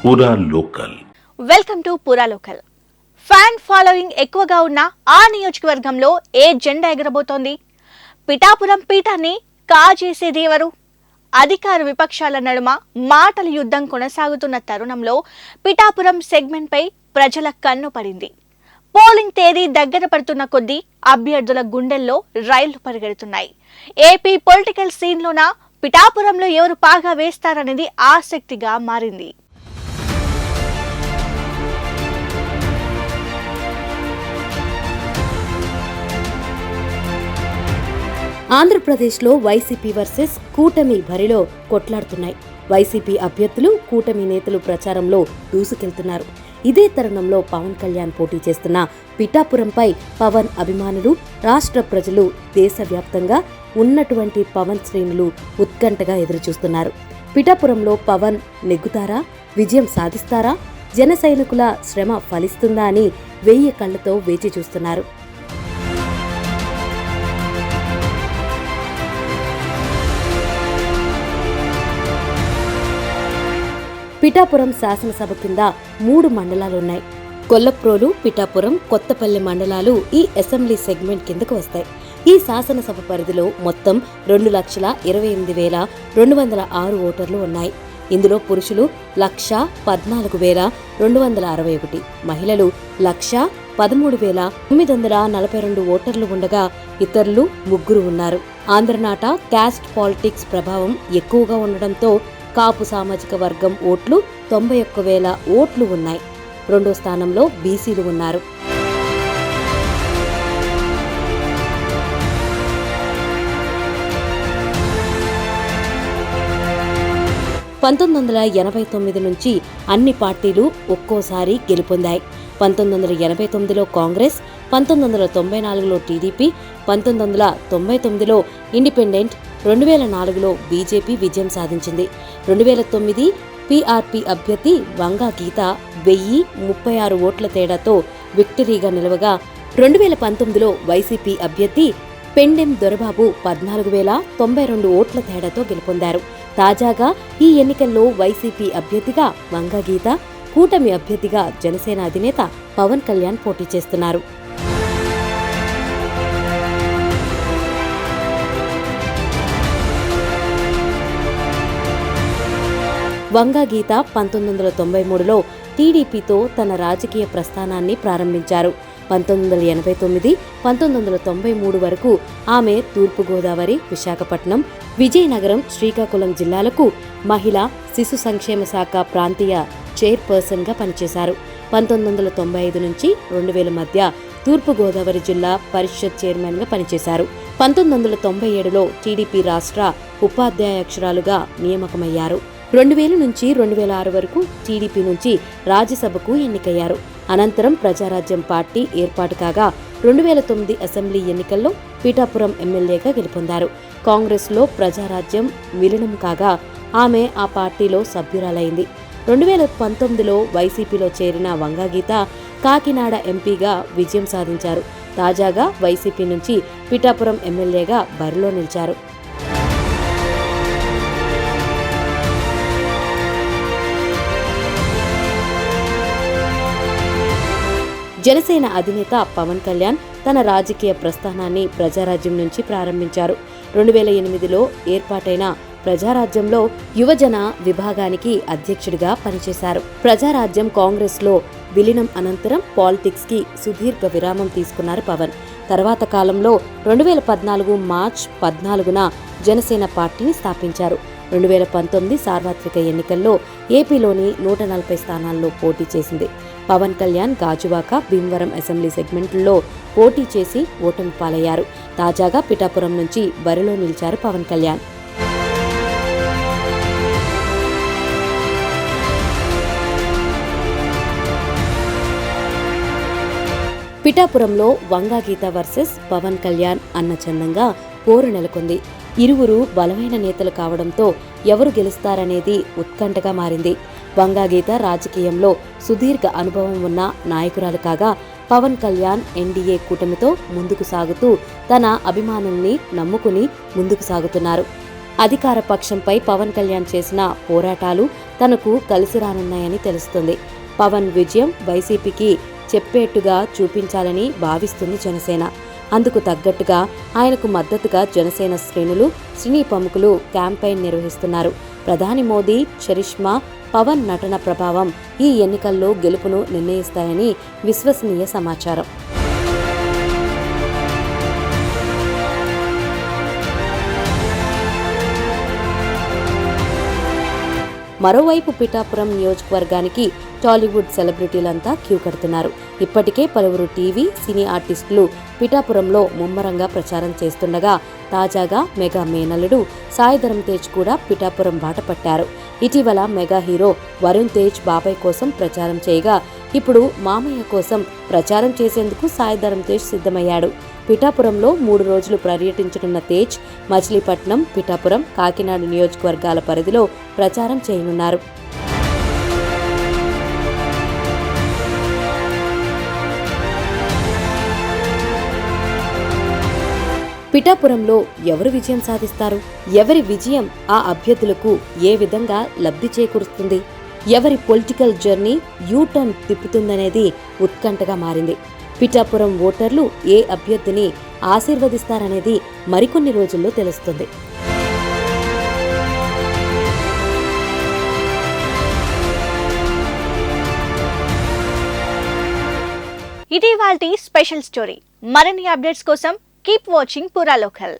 పూరా local. Welcome to పూరా local. Fan following ఎక్కువగా ఉన్న ఆ నియోజకవర్గంలో ఏ జెండా ఎగరబోతోంది? పిఠాపురం పీఠాన్ని కాజేసేది ఎవరు? అధికార విపక్షాల నడుమ మాటల యుద్ధం కొనసాగుతున్న తరుణంలో పిఠాపురం సెగ్మెంట్ పై ప్రజల కన్ను పడింది. పోలింగ్ తేదీ దగ్గర పడుతున్న కొద్దీ అభ్యర్థుల గుండెల్లో రైళ్లు పరిగెడుతున్నాయి. ఏపీ పొలిటికల్ సీన్లోన పిఠాపురంలో ఎవరు పాగా వేస్తారనేది ఆసక్తిగా మారింది. ఆంధ్రప్రదేశ్లో వైసీపీ వర్సెస్ కూటమి బరిలో కొట్లాడుతున్నాయి. వైసీపీ అభ్యర్థులు, కూటమి నేతలు ప్రచారంలో దూసుకెళ్తున్నారు. ఇదే తరుణంలో పవన్ కళ్యాణ్ పోటీ చేస్తున్న పిఠాపురంపై పవన్ అభిమానులు, రాష్ట్ర ప్రజలు, దేశవ్యాప్తంగా ఉన్నటువంటి పవన్ శ్రేణులు ఉత్కంఠగా ఎదురుచూస్తున్నారు. పిఠాపురంలో పవన్ నెగ్గుతారా? విజయం సాధిస్తారా? జన సైనికుల శ్రమ ఫలిస్తుందా అని 1000 కళ్లతో వేచి చూస్తున్నారు. పిఠాపురం శాసనసభ కింద 3 మండలాలున్నాయి. కొల్లప్రోలు, పిఠాపురం, కొత్తపల్లి మండలాలు ఈ అసెంబ్లీ సెగ్మెంట్ కిందకు వస్తాయి. ఈ శాసనసభ పరిధిలో మొత్తం 2,20,206 ఓటర్లు ఉన్నాయి. ఇందులో పురుషులు 1,14,261, మహిళలు 1,13,942 ఓటర్లు ఉండగా ఇతరులు 3 ఉన్నారు. ఆంధ్రనాట క్యాస్ట్ పాలిటిక్స్ ప్రభావం ఎక్కువగా ఉండడంతో కాపు సామాజిక వర్గం ఓట్లు 91,000 ఓట్లు ఉన్నాయి. 2వ స్థానంలో బీసీలు ఉన్నారు. (1989) నుంచి అన్ని పార్టీలు ఒక్కోసారి గెలుపొందాయి. 1989లో కాంగ్రెస్, 1994లో టీడీపీ, 1999లో ఇండిపెండెంట్, 2004లో బీజేపీ విజయం సాధించింది. 2009 పీఆర్పీ అభ్యర్థి వంగా గీత 1036 ఓట్ల తేడాతో విక్టరీగా నిలవగా, 2019లో వైసీపీ అభ్యర్థి పెండెం దొరబాబు 14,092 ఓట్ల తేడాతో గెలుపొందారు. తాజాగా ఈ ఎన్నికల్లో వైసీపీ అభ్యర్థిగా వంగా గీత, కూటమి అభ్యర్థిగా జనసేన అధినేత పవన్ కళ్యాణ్ పోటీ చేస్తున్నారు. వంగా గీత 1993లో టీడీపీతో తన రాజకీయ ప్రస్థానాన్ని ప్రారంభించారు. 1989, 1993 వరకు ఆమె తూర్పుగోదావరి, విశాఖపట్నం, విజయనగరం, శ్రీకాకుళం జిల్లాలకు మహిళా శిశు సంక్షేమ శాఖ ప్రాంతీయ చైర్పర్సన్గా పనిచేశారు. 1995 నుంచి 2000 మధ్య తూర్పుగోదావరి జిల్లా పరిషత్ చైర్మన్గా పనిచేశారు. 1997లో టీడీపీ రాష్ట్ర ఉపాధ్యక్షురాలుగా నియామకమయ్యారు. 2000 నుంచి 2006 వరకు టీడీపీ నుంచి రాజ్యసభకు ఎన్నికయ్యారు. అనంతరం ప్రజారాజ్యం పార్టీ ఏర్పాటు కాగా 2009 అసెంబ్లీ ఎన్నికల్లో పిఠాపురం ఎమ్మెల్యేగా గెలుపొందారు. కాంగ్రెస్లో ప్రజారాజ్యం విలీనం కాగా ఆమె ఆ పార్టీలో సభ్యురాలైంది. 2019లో వైసీపీలో చేరిన వంగా గీత కాకినాడ ఎంపీగా విజయం సాధించారు. తాజాగా వైసీపీ నుంచి పిఠాపురం ఎమ్మెల్యేగా బరిలో నిలిచారు. జనసేన అధినేత పవన్ కళ్యాణ్ తన రాజకీయ ప్రస్థానాన్ని ప్రజారాజ్యం నుంచి ప్రారంభించారు. 2008లో ఏర్పాటైన ప్రజారాజ్యంలో యువజన విభాగానికి అధ్యక్షుడిగా పనిచేశారు. ప్రజారాజ్యం కాంగ్రెస్లో విలీనం అనంతరం పాలిటిక్స్ కి సుదీర్ఘ విరామం తీసుకున్నారు పవన్. తర్వాత కాలంలో 2014 మార్చి 14న జనసేన పార్టీని స్థాపించారు. 2019 సార్వత్రిక ఎన్నికల్లో ఏపీలోని 140 స్థానాల్లో పోటీ చేసింది. పవన్ కళ్యాణ్ గాజువాక, భీమవరం అసెంబ్లీ సెగ్మెంట్లలో పోటీ చేసి ఓటమి పాలయ్యారు. తాజాగా పిఠాపురం నుంచి బరిలో నిలిచారు పవన్ కళ్యాణ్. పిఠాపురంలో వంగా గీత వర్సెస్ పవన్ కళ్యాణ్ అన్న చందంగా పోరు నెలకొంది. ఇరువురు బలమైన నేతలు కావడంతో ఎవరు గెలుస్తారనేది ఉత్కంఠగా మారింది. వంగా గీత రాజకీయంలో సుదీర్ఘ అనుభవం ఉన్న నాయకురాలు కాగా, పవన్ కళ్యాణ్ ఎన్డీఏ కూటమితో ముందుకు సాగుతూ తన అభిమానుల్ని నమ్ముకుని ముందుకు సాగుతున్నారు. అధికార పక్షంపై పవన్ కళ్యాణ్ చేసిన పోరాటాలు తనకు కలిసి రానున్నాయని తెలుస్తుంది. పవన్ విజయం వైసీపీకి చెప్పేట్టుగా చూపించాలని భావిస్తుంది జనసేన. అందుకు తగ్గట్టుగా ఆయనకు మద్దతుగా జనసేన శ్రేణులు, సినీ ప్రముఖులు క్యాంపెయిన్ నిర్వహిస్తున్నారు. ప్రధాని మోదీ చరిష్మా, పవన్ నటన ప్రభావం ఈ ఎన్నికల్లో గెలుపును నిర్ణయిస్తాయని విశ్వసనీయ సమాచారం. మరోవైపు పిఠాపురం నియోజకవర్గానికి టాలీవుడ్ సెలబ్రిటీలంతా క్యూ కడుతున్నారు. ఇప్పటికే పలువురు టీవీ, సినీ ఆర్టిస్టులు పిఠాపురంలో ముమ్మరంగా ప్రచారం చేస్తుండగా తాజాగా మెగా మేనల్లుడు సాయి ధరమ్ తేజ్ కూడా పిఠాపురం బాట పట్టారు. ఇటీవల మెగా హీరో వరుణ్ తేజ్ బాబాయ్ కోసం ప్రచారం చేయగా ఇప్పుడు మామయ్య కోసం ప్రచారం చేసేందుకు సాయి ధరమ్ తేజ్ సిద్ధమయ్యాడు. పిఠాపురంలో 3 రోజులు పర్యటించనున్న తేజ్ మచిలీపట్నం, పిఠాపురం, కాకినాడ నియోజకవర్గాల పరిధిలో ప్రచారం చేయనున్నారు. పిఠాపురంలో ఎవరు విజయం సాధిస్తారు? ఎవరి విజయం ఆ అభ్యర్థులకు ఏ విధంగా లబ్ధి చేకూరుస్తుంది? ఎవరి పొలిటికల్ జర్నీ యూటర్న్ తిప్పుతుందనేది ఉత్కంఠగా మారింది. పిఠాపురం ఓటర్లు ఏ అభ్యర్థిని ఆశీర్వదిస్తారనేది మరికొన్ని రోజుల్లో తెలుస్తుంది. ఇది ఇవాల్టి స్పెషల్ స్టోరీ. మరిన్ని అప్డేట్స్ కోసం కీప్ వాచింగ్ పురా లోకల్.